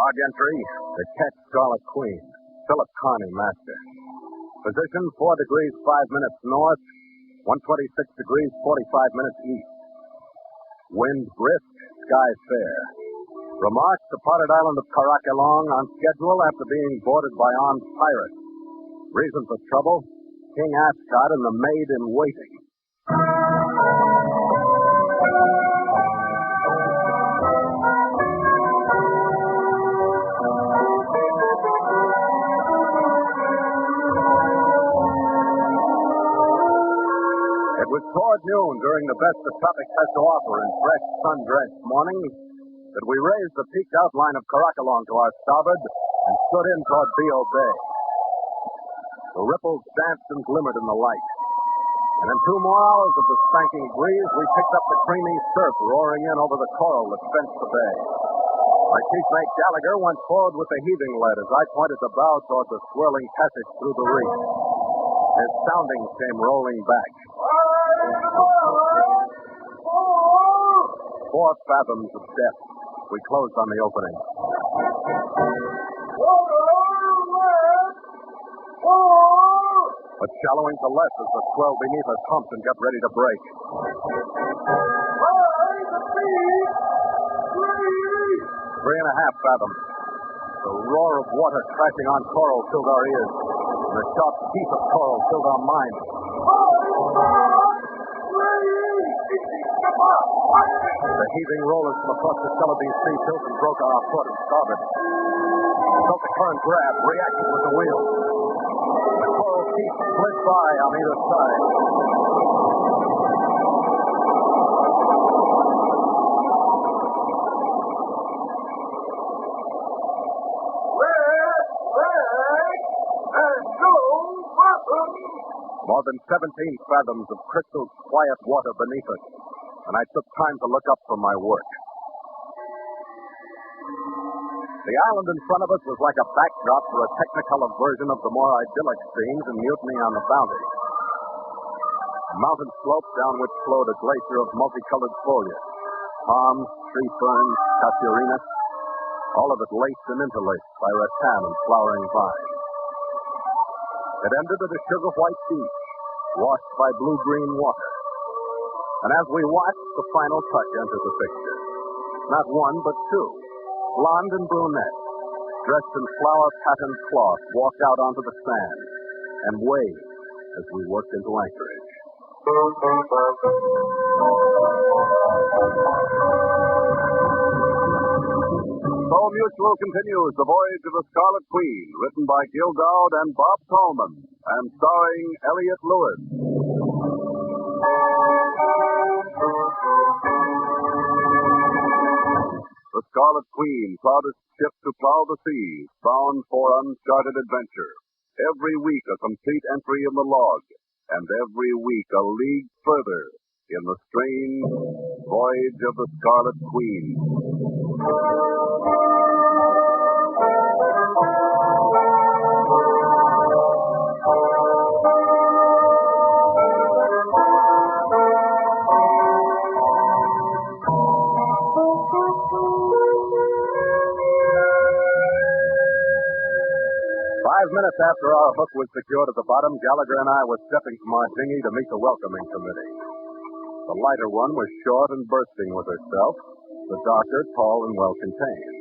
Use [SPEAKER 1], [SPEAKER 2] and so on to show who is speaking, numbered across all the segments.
[SPEAKER 1] log entry, the Ket Scarlet Queen, Philip Carney, master. Position 4 degrees 5 minutes north, 126 degrees 45 minutes east. Wind brisk, sky fair. Remarks, departed island of Caracolong on schedule after being boarded by armed pirates. Reason for trouble, King Ascot and the Maid in waiting. It was toward noon, during the best the tropics has to offer in fresh, sun-drenched mornings, that we raised the peaked outline of Caracolong to our starboard and stood in toward Bio Bay. The ripples danced and glimmered in the light. And in 2 more hours of the spanking breeze, we picked up the creamy surf roaring in over the coral that fenced the bay. My chief mate Gallagher went forward with the heaving lead as I pointed the bow toward the swirling passage through the reef. His soundings came rolling back. 4 fathoms of depth. We closed on the opening. But shallowing to less as the swell beneath us humped and got ready to break. 3.5 fathoms. The roar of water crashing on coral filled our ears, and the sharp teeth of coral filled our minds. The heaving rollers from across the Celebes Sea built and broke on our port and starboard. We felt the current grab, reacting with the wheel. The coral teeth split by on either side. More than 17 fathoms of crystal quiet water beneath us, and I took time to look up from my work. The island in front of us was like a backdrop for a technicolor version of the more idyllic scenes in Mutiny on the Bounty. A mountain slope down which flowed a glacier of multicolored foliage, palms, tree ferns, casuarinas, all of it laced and interlaced by rattan and flowering vines. It ended at a sugar-white beach, washed by blue-green water. And as we watched, the final touch entered the picture. Not one, but 2, blonde and brunette, dressed in flower-patterned cloth, walked out onto the sand and waved as we worked into anchorage. So Mutual continues The Voyage of the Scarlet Queen, written by Gil Dowd and Bob Tallman, and starring Elliott Lewis. The Scarlet Queen, proudest ship to plow the seas, bound for uncharted adventure. Every week a complete entry in the log, and every week a league further in the strange voyage of the Scarlet Queen. 5 minutes after our hook was secured at the bottom, Gallagher and I were stepping from our dinghy to meet the welcoming committee. The lighter one was short and bursting with herself, the darker tall and well-contained.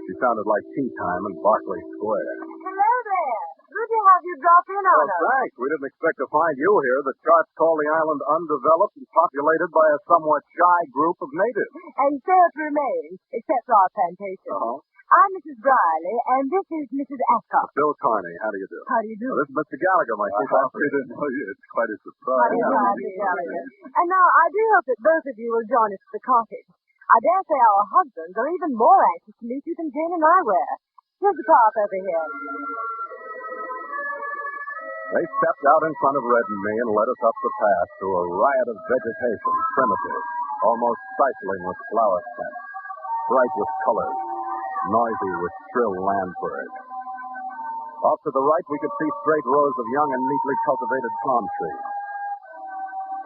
[SPEAKER 1] She sounded like tea time in Berkeley Square.
[SPEAKER 2] Hello there. Good to have you drop in on us.
[SPEAKER 1] Thanks. We didn't expect to find you here. The charts call the island undeveloped and populated by a somewhat shy group of natives.
[SPEAKER 2] And so it remains, except our plantation. I'm Mrs. Briley, and this is Mrs. Ascot.
[SPEAKER 1] Bill Carney, how do you do?
[SPEAKER 2] How do you do?
[SPEAKER 1] Well, this is Mr. Gallagher, my chief officer. Didn't know you. It's quite a surprise.
[SPEAKER 2] How do you do, Mr. Gallagher? And now, I do hope that both of you will join us at the cottage. I dare say our husbands are even more anxious to meet you than Jane and I were. Here's the path over here.
[SPEAKER 1] They stepped out in front of Red and me and led us up the path through a riot of vegetation, primitive, almost stifling with flower scent, bright with colors, noisy with shrill land birds. Off to the right, we could see straight rows of young and neatly cultivated palm trees.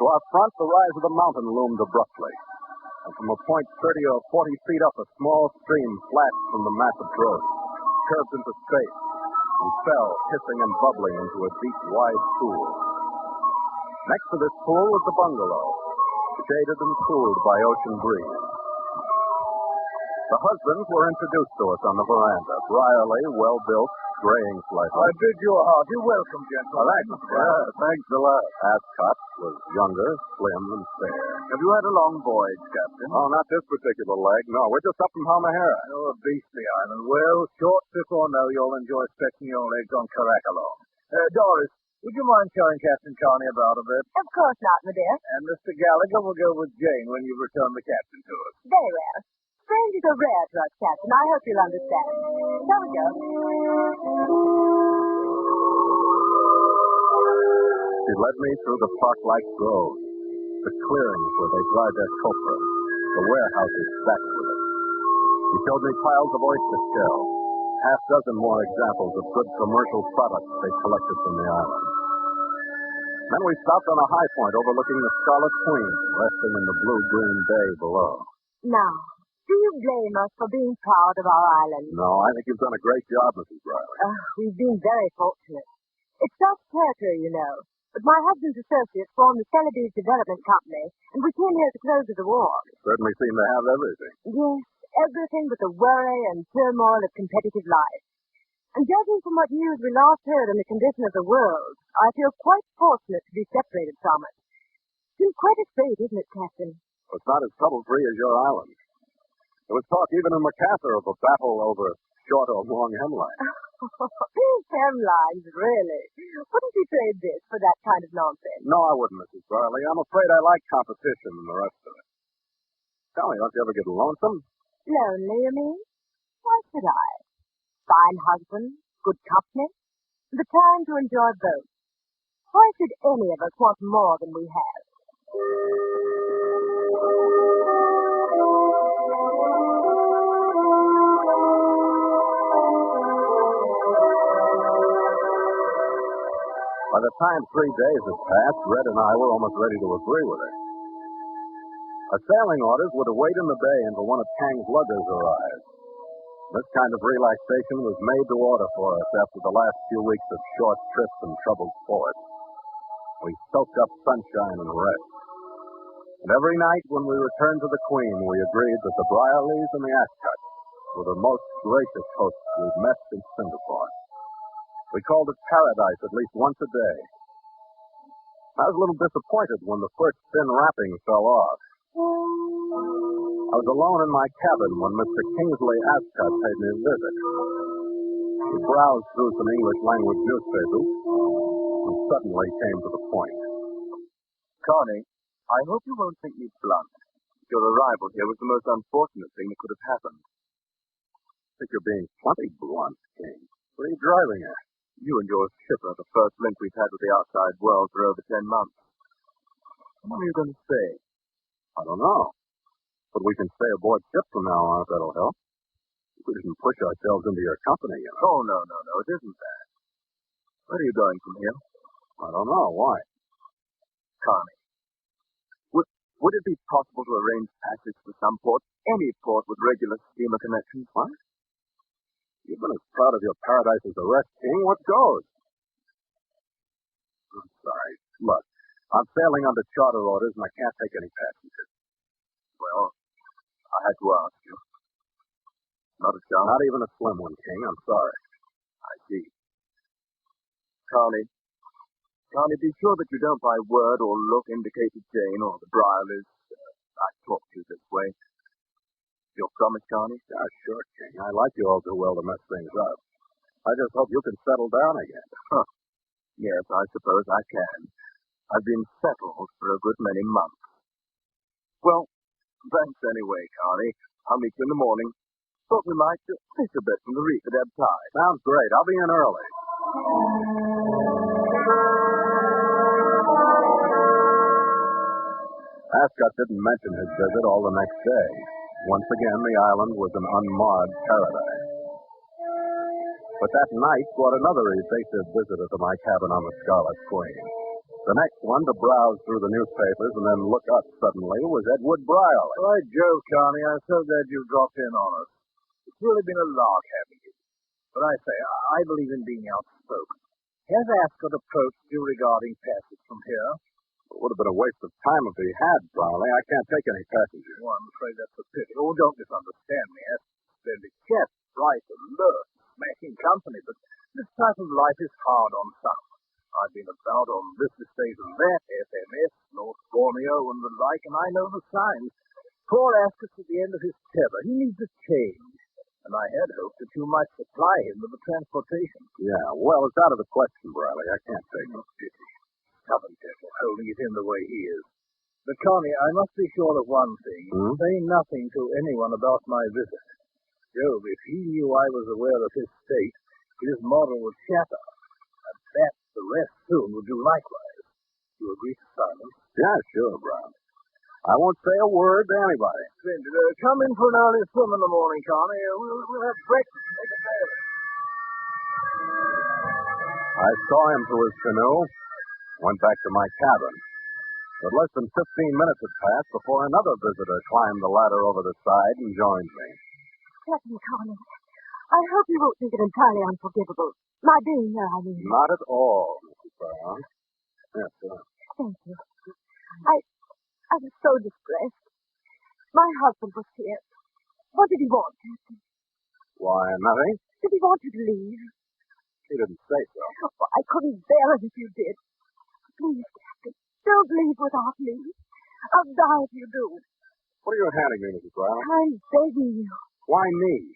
[SPEAKER 1] To our front, the rise of the mountain loomed abruptly. and from a point 30 or 40 feet up, a small stream flashed from the massive growth, curved into space, and fell, hissing and bubbling, into a deep, wide pool. Next to this pool was the bungalow, shaded and cooled by ocean breeze. The husbands were introduced to us on the veranda, Brierly, well-built, graying slightly.
[SPEAKER 3] I bid you a hearty welcome, gentlemen.
[SPEAKER 1] Thanks a lot. Ascot was younger, slim, and fair.
[SPEAKER 3] Have you had a long voyage, Captain?
[SPEAKER 1] Oh, not this particular leg. No, we're just up from Halmahera.
[SPEAKER 3] Oh, a beastly island. Well, short before now, you'll enjoy stretching your legs on Caracalon. Doris, would you mind showing Captain Carney about a bit?
[SPEAKER 2] Of course not, my dear.
[SPEAKER 3] And Mr. Gallagher will go with Jane when you return the captain to us.
[SPEAKER 2] Very well. Strangers are rare to us, Captain. I hope you'll understand. Shall we go?
[SPEAKER 1] She led me through the park-like groves, the clearings where they dried their copra, the warehouses stacked with it. She showed me piles of oyster shells, half-dozen more examples of good commercial products they collected from the island. Then we stopped on a high point overlooking the Scarlet Queen, resting in the blue-green bay below.
[SPEAKER 2] Now, do you blame us for being proud of our island?
[SPEAKER 1] No, I think you've done a great job, Mrs. Brierly.
[SPEAKER 2] We've been very fortunate. It's Dutch territory, you know. But my husband's associates formed the Celebes Development Company, and we came here at the close of the war.
[SPEAKER 1] Certainly seem to have everything.
[SPEAKER 2] Yes, everything but the worry and turmoil of competitive life. And judging from what news we last heard on the condition of the world, I feel quite fortunate to be separated from it. It's quite a fate, isn't it, Captain?
[SPEAKER 1] Well, it's not as trouble-free as your island. There was talk even in Macassar of a battle over short or long hemlines.
[SPEAKER 2] Hemlines, really? Wouldn't you trade this for that kind of nonsense?
[SPEAKER 1] No, I wouldn't, Mrs. Brierly. I'm afraid I like competition and the rest of it. Tell me, don't you ever get lonesome?
[SPEAKER 2] Lonely, you mean? Why should I? Fine husband, good company, the time to enjoy both. Why should any of us want more than we have?
[SPEAKER 1] By the time 3 days had passed, Red and I were almost ready to agree with her. Our sailing orders were to wait in the bay until one of Tang's luggers arrived. This kind of relaxation was made to order for us after the last few weeks of short trips and troubled port. We soaked up sunshine and rest. And every night when we returned to the Queen, we agreed that the Brierlys and the Ascots were the most gracious hosts we'd met since Singapore. We called it paradise at least once a day. I was a little disappointed when the first thin wrapping fell off. I was alone in my cabin when Mr. Kingsley Ascot paid me a visit. He browsed through some English-language newspapers and suddenly came to the point.
[SPEAKER 3] Carney, I hope you won't think me blunt. Your arrival here was the most unfortunate thing that could have happened.
[SPEAKER 1] I think you're being plenty blunt, King. What are you driving at?
[SPEAKER 3] You and your shipper are the first link we've had with the outside world for over 10 months. What are you going to say?
[SPEAKER 1] I don't know. But we can stay aboard ship from now on if that'll help. We didn't push ourselves into your company, you know.
[SPEAKER 3] Oh, no, it isn't that. Where are you going from here?
[SPEAKER 1] I don't know. Why?
[SPEAKER 3] Carney, would it be possible to arrange passage to some port? Any port with regular steamer connections?
[SPEAKER 1] What? You've been as proud of your paradise as the rest, King. What goes? I'm sorry. Look, I'm sailing under charter orders and I can't take any passengers.
[SPEAKER 3] Well, I had to ask you. Not a chance?
[SPEAKER 1] Not even a slim one, King. I'm sorry.
[SPEAKER 3] I see. Carney, be sure that you don't by word or look indicate to Jane or the Brierlys I talk to you this way. Your promise, Carney?
[SPEAKER 1] Yeah, sure, King. I like you all too well to mess things up. I just hope you can settle down again.
[SPEAKER 3] Huh. Yes, I suppose I can. I've been settled for a good many months. Well, thanks anyway, Carney. I'll meet you in the morning. Thought we might just fish a bit from the reef at ebb tide.
[SPEAKER 1] Sounds great. I'll be in early. Ascot didn't mention his visit all the next day. Once again, the island was an unmarred paradise. But that night brought another evasive visitor to my cabin on the Scarlet Queen. The next one to browse through the newspapers and then look up suddenly was Edward Brierly.
[SPEAKER 3] By Jove, Connie, I'm so glad you dropped in on us. It's really been a lark having you. But I say, I believe in being outspoken. Has Ascot approached you regarding passage from here?
[SPEAKER 1] It would have been a waste of time if he had, Brierly. I can't take any passengers.
[SPEAKER 3] Well, I'm afraid that's a pity. Oh, don't misunderstand me. Ascot's a splendid chap, bright, alert, smashing company, but this type of life is hard on some. I've been about on this estate and that, FMS, North Borneo and the like, and I know the signs. Poor Ascot's at the end of his tether. He needs a change. And I had hoped that you might supply him with the transportation.
[SPEAKER 1] Yeah, well, it's out of the question, Brierly. I can't take it.
[SPEAKER 3] Pity. Stubborn devil, holding it in the way he is. But, Connie, I must be sure of one thing. Say nothing to anyone about my visit. Jove, if he knew I was aware of his state, his model would shatter. And that the rest soon would do likewise. You agree to silence?
[SPEAKER 1] Yeah, sure, Brown. I won't say a word to anybody.
[SPEAKER 3] Splendid. Come in for an early swim in the morning, Connie. We'll have breakfast and make a day of it.
[SPEAKER 1] I saw him to his canoe, went back to my cabin. But less than 15 minutes had passed before another visitor climbed the ladder over the side and joined me.
[SPEAKER 2] Captain Connie, I hope you won't think it entirely unforgivable. My being here, I mean.
[SPEAKER 1] Not at all, Mrs. Brown. Yes, sir.
[SPEAKER 2] Thank you. I was so distressed. My husband was here. What did he want, Captain?
[SPEAKER 1] Why, nothing.
[SPEAKER 2] Did he want you to leave?
[SPEAKER 1] He didn't say so.
[SPEAKER 2] Oh, I couldn't bear it if you did. Please, Captain, don't leave without me. I'll die if you do.
[SPEAKER 1] What are you handing me, Mrs. Brown?
[SPEAKER 2] I'm begging you.
[SPEAKER 1] Why me?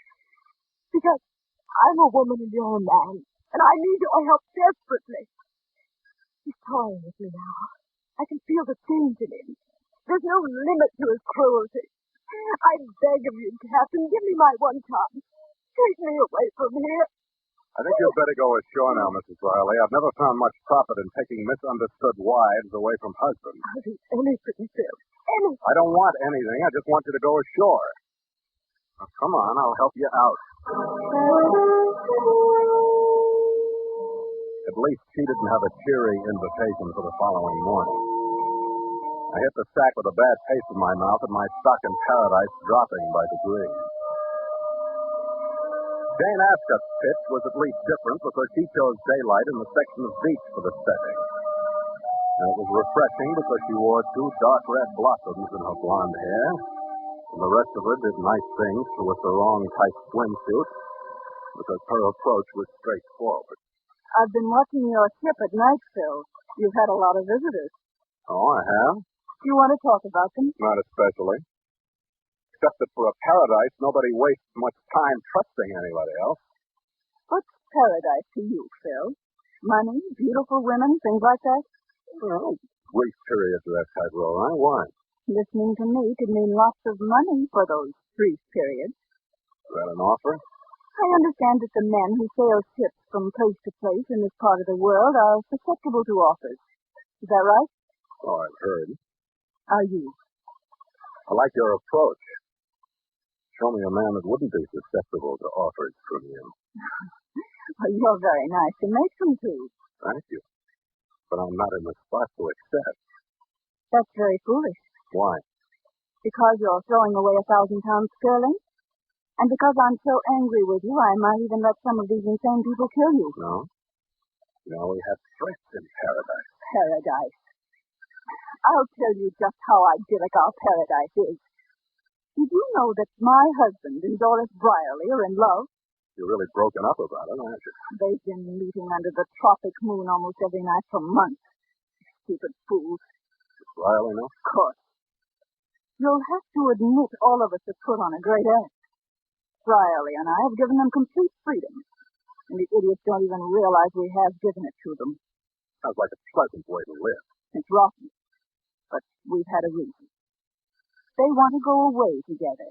[SPEAKER 2] Because I'm a woman and you're a man, and I need your help desperately. He's toying with me now. I can feel the change in him. There's no limit to his cruelty. I beg of you, Captain, give me my one chance. Take me away from here.
[SPEAKER 1] I think you'd better go ashore now, Mrs. Riley. I've never found much profit in taking misunderstood wives away from husbands.
[SPEAKER 2] I'll do anything, Phil. Anything.
[SPEAKER 1] I don't want anything. I just want you to go ashore. Now, come on, I'll help you out. At least she didn't have a cheery invitation for the following morning. I hit the sack with a bad taste in my mouth and my stock in paradise dropping by degrees. Jane Ascot's pitch was at least different because she chose daylight in the section of beach for the setting. And it was refreshing because she wore two dark red blossoms in her blonde hair, and the rest of her did nice things to a sarong-type swimsuit because her approach was straightforward.
[SPEAKER 2] I've been watching your ship at night, Phil. You've had a lot of visitors.
[SPEAKER 1] Oh, I have?
[SPEAKER 2] Do you want to talk about them?
[SPEAKER 1] Not especially. Except that for a paradise, nobody wastes much time trusting anybody else.
[SPEAKER 2] What's paradise to you, Phil? Money, beautiful women, things like that?
[SPEAKER 1] Well, brief periods of that type, all right. Why?
[SPEAKER 2] Listening to me could mean lots of money for those brief periods.
[SPEAKER 1] Is that an offer?
[SPEAKER 2] I understand that the men who sail ships from place to place in this part of the world are susceptible to offers. Is that right?
[SPEAKER 1] Oh, I've heard.
[SPEAKER 2] Are you?
[SPEAKER 1] I like your approach. Show me a man that wouldn't be susceptible to offers from you.
[SPEAKER 2] Well, you're very nice to make them to.
[SPEAKER 1] Thank you. But I'm not in the spot to accept.
[SPEAKER 2] That's very foolish.
[SPEAKER 1] Why?
[SPEAKER 2] Because you're throwing away 1,000 pounds sterling? And because I'm so angry with you, I might even let some of these insane people kill you.
[SPEAKER 1] No. You know, we have threats in paradise.
[SPEAKER 2] Paradise. I'll tell you just how idyllic our paradise is. Did you know that my husband and Doris Brierly are in love?
[SPEAKER 1] You're really broken up about it, aren't you?
[SPEAKER 2] They've been meeting under the tropic moon almost every night for months. Stupid fools.
[SPEAKER 1] Does Riley know?
[SPEAKER 2] Of course. You'll have to admit all of us have put on a great act. Brierly and I have given them complete freedom. And the idiots don't even realize we have given it to them.
[SPEAKER 1] Sounds like a pleasant way to live.
[SPEAKER 2] It's rotten. But we've had a reason. They want to go away together.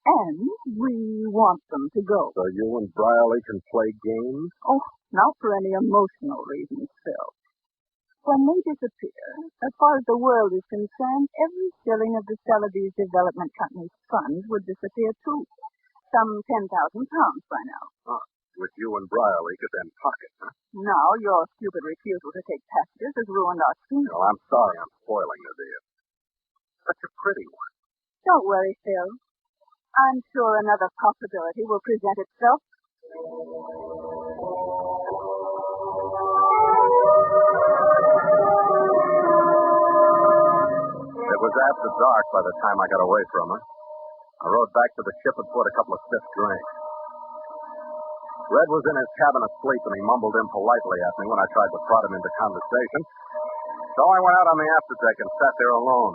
[SPEAKER 2] And we want them to go.
[SPEAKER 1] So you and Brierly can play games?
[SPEAKER 2] Oh, not for any emotional reasons, Phil. When they disappear, as far as the world is concerned, every shilling of the Celebes Development Company's funds would disappear too. Some 10,000 pounds by now.
[SPEAKER 1] Huh. which you and Brierly could then pocket, huh?
[SPEAKER 2] Now, your stupid refusal to take passengers has ruined our scheme.
[SPEAKER 1] Well, I'm sorry I'm spoiling the deal. Such a pretty one.
[SPEAKER 2] Don't worry, Phil. I'm sure another possibility will present itself.
[SPEAKER 1] It was after dark by the time I got away from her. I rode back to the ship and poured a couple of stiff drinks. Red was in his cabin asleep, and he mumbled impolitely at me when I tried to prod him into conversation. So I went out on the afterdeck and sat there alone,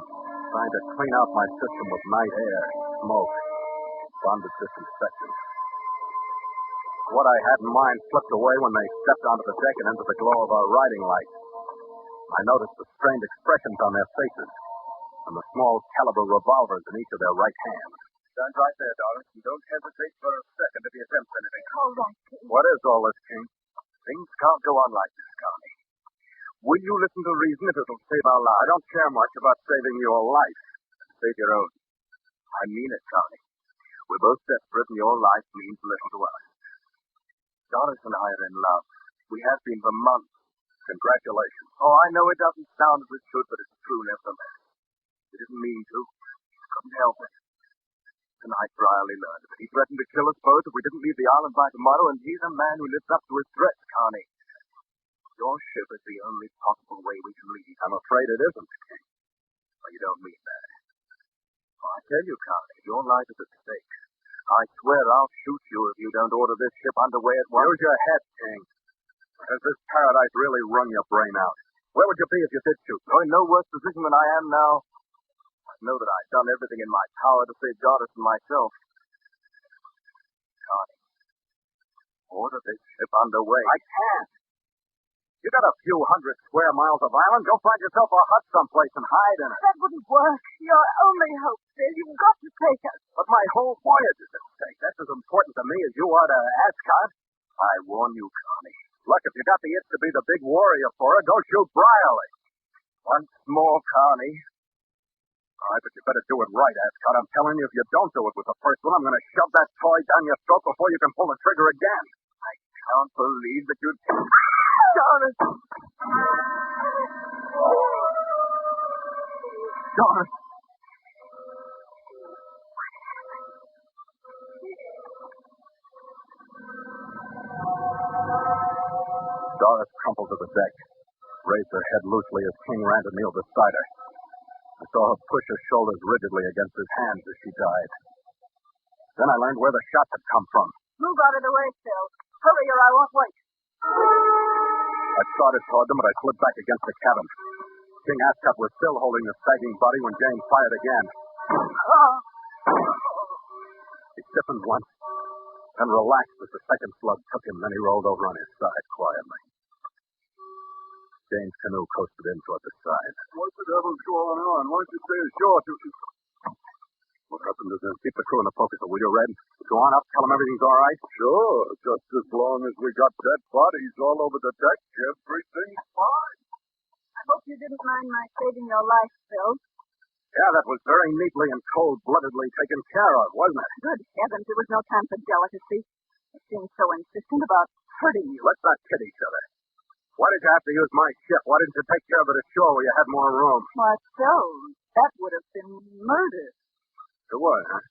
[SPEAKER 1] trying to clean out my system with night air, smoke, bonded disinfectant. What I had in mind slipped away when they stepped onto the deck and into the glow of our riding lights. I noticed the strained expressions on their faces and the small caliber revolvers in each of their right hands.
[SPEAKER 3] Stand right there, Doris, and don't hesitate for a second if he attempts anything.
[SPEAKER 2] All right, King.
[SPEAKER 1] What is all this, King?
[SPEAKER 3] Things can't go on like this, Connie. Will you listen to reason if it'll save our lives?
[SPEAKER 1] I don't care much about saving your life.
[SPEAKER 3] Save your own. I mean it, Connie. We're both desperate, and your life means little to us. Doris and I are in love. We have been for months.
[SPEAKER 1] Congratulations.
[SPEAKER 3] Oh, I know it doesn't sound as it should, but it's true nevertheless. We didn't mean to. Couldn't help it. Tonight, Brierly learned of it. He threatened to kill us both if we didn't leave the island by tomorrow, and he's a man who lives up to his threats, Connie. Your ship is the only possible way we can leave.
[SPEAKER 1] I'm afraid it isn't, King.
[SPEAKER 3] Oh, you don't mean that. Oh, I tell you, Connie, your life is at stake. I swear I'll shoot you if you don't order this ship underway at once.
[SPEAKER 1] Use your head, King. Has this paradise really wrung your brain out? Where would you be if you did shoot?
[SPEAKER 3] You're in no worse position than I am now. I know that I've done everything in my power to save Doris and myself. Connie, order this ship underway.
[SPEAKER 1] I can't. You got a few hundred square miles of island. Go find yourself a hut someplace and hide in it.
[SPEAKER 2] That wouldn't work. Your only hope, Phil. You've got to take us.
[SPEAKER 1] But my whole voyage is at stake. That's as important to me as you are to Ascot.
[SPEAKER 3] I warn you, Connie.
[SPEAKER 1] Look, if you got the itch to be the big warrior for her, go shoot Brierly.
[SPEAKER 3] Once more, Connie.
[SPEAKER 1] All right, but you better do it right, Ascot. I'm telling you, if you don't do it with the first one, I'm going to shove that toy down your throat before you can pull the trigger again.
[SPEAKER 3] I can't believe that you'd...
[SPEAKER 2] Doris.
[SPEAKER 1] Doris. Doris crumpled to the deck, raised her head loosely as King ran to kneel beside her. I saw her push her shoulders rigidly against his hands as she died. Then I learned where the shot had come from.
[SPEAKER 2] Move out of the way, Phil. Hurry or I won't wait.
[SPEAKER 1] I started toward them, but I slid back against the cabin. King Ascot was still holding the sagging body when James fired again.
[SPEAKER 2] Oh.
[SPEAKER 1] He stiffened once, then relaxed as the second slug took him, then he rolled over on his side quietly. James' canoe coasted in toward the side.
[SPEAKER 3] What the devil's going on? Why don't you stay ashore?
[SPEAKER 1] What happened to them? Keep the crew in the focus, will you, Red? Go on up, tell them everything's all right.
[SPEAKER 3] Sure, just as long as we got dead bodies all over the deck, everything's fine.
[SPEAKER 2] I hope you didn't mind my saving your life, Phil.
[SPEAKER 1] Yeah, that was very neatly and cold-bloodedly taken care of, wasn't it?
[SPEAKER 2] Good heavens, there was no time for delicacy. You seemed so insistent about hurting you.
[SPEAKER 1] Let's not kid each other. Why did you have to use my ship? Why didn't you take care of it ashore where you had more room?
[SPEAKER 2] Why, so? That would have been murder.
[SPEAKER 1] It was, huh?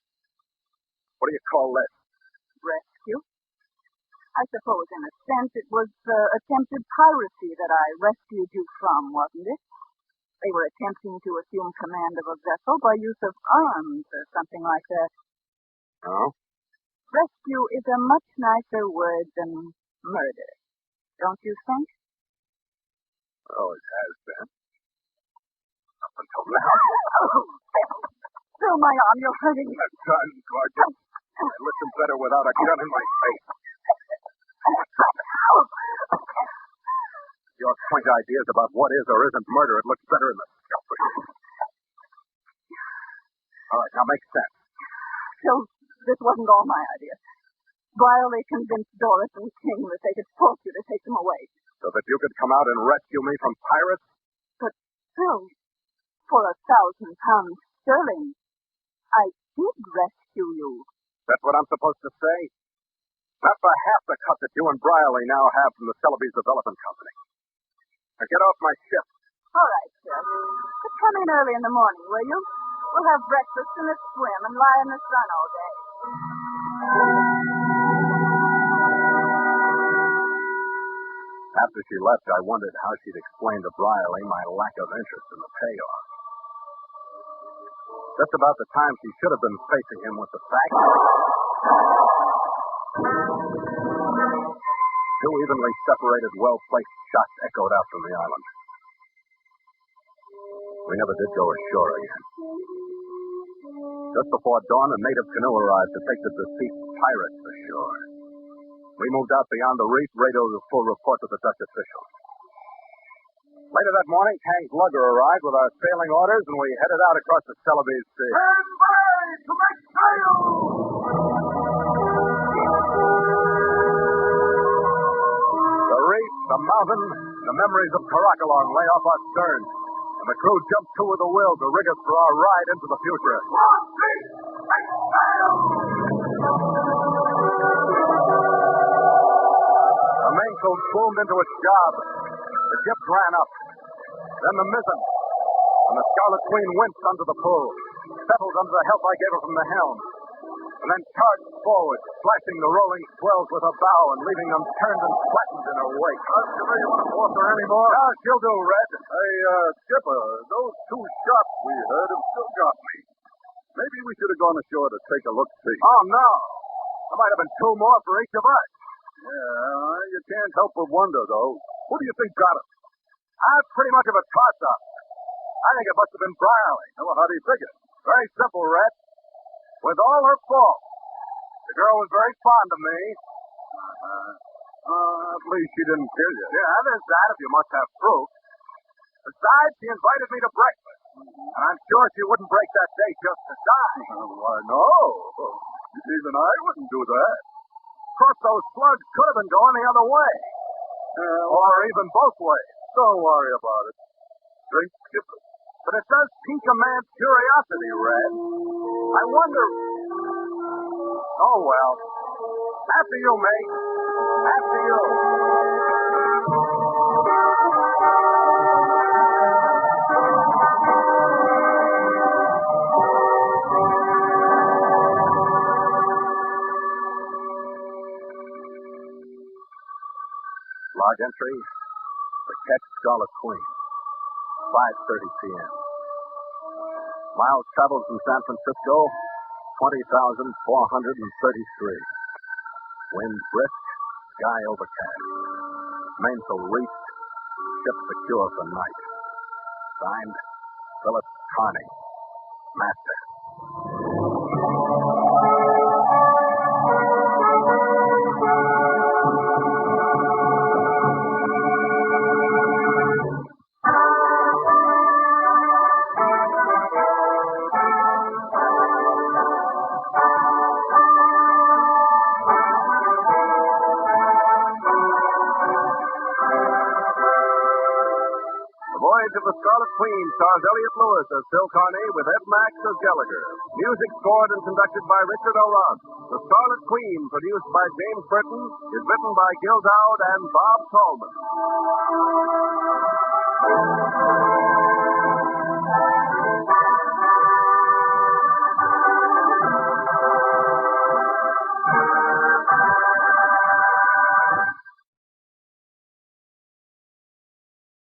[SPEAKER 1] What do you call this?
[SPEAKER 2] Rescue? I suppose, in a sense, it was attempted piracy that I rescued you from, wasn't it? They were attempting to assume command of a vessel by use of arms or something like that.
[SPEAKER 1] Oh?
[SPEAKER 2] Rescue is a much nicer word than murder, don't you think?
[SPEAKER 1] Oh, it has been. Up until now.
[SPEAKER 2] Phil, my arm, you're hurting me.
[SPEAKER 1] That gun, Gorgeous. I listen better without a gun in my face. Your quaint ideas about what is or isn't murder, it looks better in the scope. All right, now make sense.
[SPEAKER 2] Phil, this wasn't all my idea. Brierly convinced Doris and King that they could force you to take them away.
[SPEAKER 1] So that you could come out and rescue me from pirates?
[SPEAKER 2] But, Phil, for £1,000 sterling, I did rescue you.
[SPEAKER 1] That's what I'm supposed to say? Not for half the cut that you and Briley now have from the Celebes Development Company. Now get off my ship.
[SPEAKER 4] All right, sir. But come in early in the morning, will you? We'll have breakfast and a swim and lie in the sun all day.
[SPEAKER 1] After she left, I wondered how she'd explain to Briley my lack of interest in the payoff. Just about the time she should have been facing him with the fact, two evenly separated, well-placed shots echoed out from the island. We never did go ashore again. Just before dawn, a native canoe arrived to take the deceased pirates ashore. We moved out beyond the reef, radioed a full report to the Dutch officials. Later that morning, Kang's lugger arrived with our sailing orders, and we headed out across the Celebes Sea.
[SPEAKER 3] Stand by to make sail!
[SPEAKER 1] The reef, the mountain, the memories of Caracolong lay off our stern, and the crew jumped to with a will to rig us for our ride into the future.
[SPEAKER 3] Make sail!
[SPEAKER 1] The mainsail boomed into its job. The ship ran up. Then the mizzen. And the Scarlet Queen winced under the pull, settled under the help I gave her from the helm, and then charged forward, slashing the rolling swells with her bow and leaving them turned and flattened in her wake.
[SPEAKER 3] Civilian support her anymore?
[SPEAKER 1] No, she'll do, Red.
[SPEAKER 3] Hey, Skipper, those two shots we heard have still got me. Maybe we should have gone ashore to take a look-see.
[SPEAKER 1] Oh, no. There might have been two more for each of us.
[SPEAKER 3] Yeah, you can't help but wonder, though. Who do you think got us?
[SPEAKER 1] That's pretty much of a toss-up. I think it must have been Briley.
[SPEAKER 3] Well, how do you figure?
[SPEAKER 1] Very simple, Red. With all her faults, the girl was very fond of me.
[SPEAKER 3] At least she didn't kill you.
[SPEAKER 1] Yeah, there's that, if you must have proof. Besides, she invited me to breakfast. And I'm sure she wouldn't break that date just to die.
[SPEAKER 3] Why, no. Even I wouldn't do that.
[SPEAKER 1] Of course, those slugs could have been going the other way. Or even both ways.
[SPEAKER 3] Don't worry about it. Drink, Skipper.
[SPEAKER 1] But it does pique a man's curiosity, Red. I wonder... Oh, well. After you, mate. After you. Log entry, the Ketch Scarlet Queen, 5:30 p.m. Miles traveled from San Francisco, 20,433. Wind brisk, sky overcast. Mainsail reached, ship secure for night. Signed, Philip Carney, Master.
[SPEAKER 3] Voyage of the Scarlet Queen stars Elliot Lewis as Phil Carney with Ed Max as Gallagher. Music scored and conducted by Richard O'Rourke. The Scarlet Queen, produced by James Burton, is written by Gil Dowd and Bob Tallman.